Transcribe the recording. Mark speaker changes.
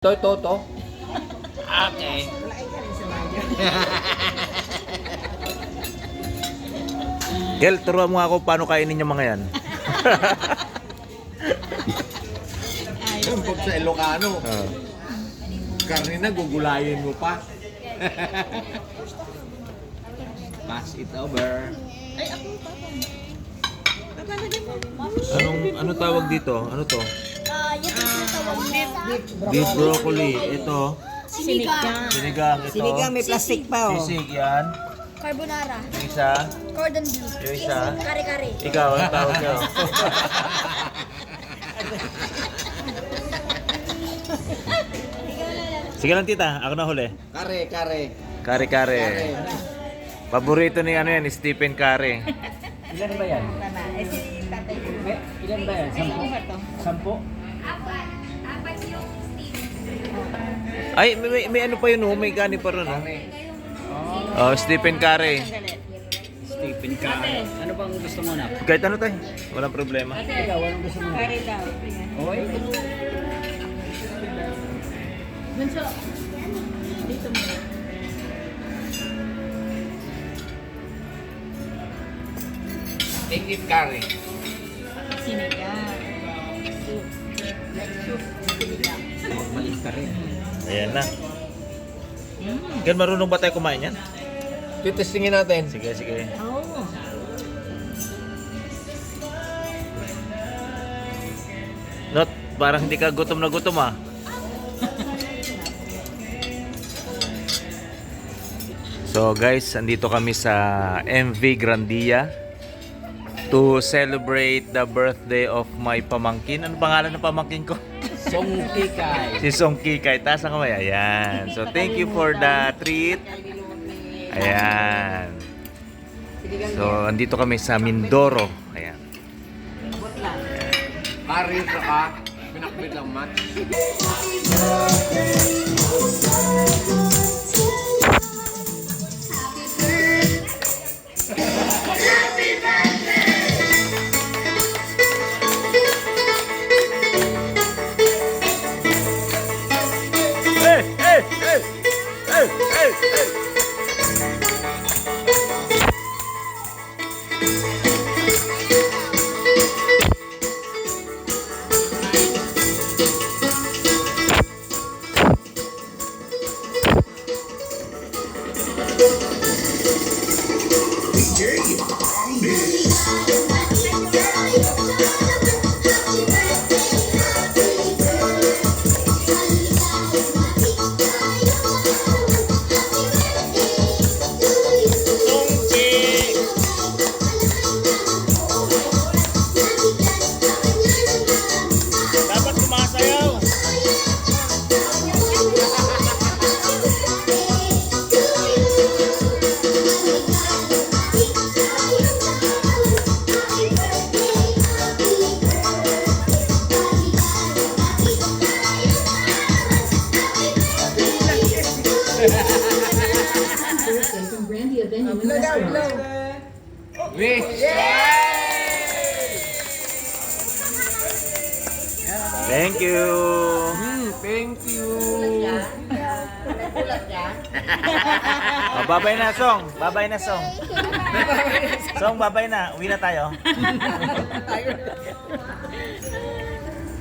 Speaker 1: To. Okay.
Speaker 2: Gel, turuan mo ako paano kainin yung mga yan.
Speaker 1: Yung pag sa Ilocano, karne na gugulayin mo pa. Pass it over.
Speaker 2: Ano tawag dito? Ano to?
Speaker 3: Yan ang tinatawag na
Speaker 2: Beef broccoli. Ito.
Speaker 3: sinigang.
Speaker 2: Sinigang. Ito.
Speaker 4: Sinigang may plastic pa oh.
Speaker 2: Sisig yan.
Speaker 3: Carbonara.
Speaker 2: Yung isa.
Speaker 3: Cordon bleu.
Speaker 2: Yung isa.
Speaker 3: Kare-kare.
Speaker 2: Ikaw, ano tawag nyo? Sige lang tita, ako na huli.
Speaker 1: Kare.
Speaker 2: Kare-kare. Paborito ni ano yan, Stephen Curry.
Speaker 5: Ilan ba yan? Ilan ba yan? 10?
Speaker 2: Ay, may ano pa yun, oh, may gani pa rin. Oh, Stephen Curry.
Speaker 5: Stephen Curry. Ano bang gusto mo na?
Speaker 2: Kahit ano tayo, walang problema.
Speaker 5: Ikaw, anong gusto mo na? Curry daw. Okay.
Speaker 1: Ingit curry.
Speaker 5: Magmalis ka rin.
Speaker 2: Ayan na. Gan, marunong ba tayo kumain yan?
Speaker 1: Titestingin natin.
Speaker 2: Sige. Not, parang hindi ka gutom na gutom ah. So guys, andito kami sa MV Grandia to celebrate the birthday of my pamangkin. Ano pangalan ng pamangkin ko?
Speaker 5: Song Kikay.
Speaker 2: Si Song Kikay. Taas ang kamay. Ayan. So thank you for the treat. Ayan. So andito kami sa Mindoro. Ayan.
Speaker 1: Curry saka pinakbit lang match.
Speaker 2: Dapat sumasayaw.
Speaker 6: From Grandia Venue in Restaurant.
Speaker 1: Wish!
Speaker 2: Thank you.
Speaker 1: Thank you.
Speaker 2: Oh, babay na, Song. Babay na, Song. Song, babay na. Uwi na tayo.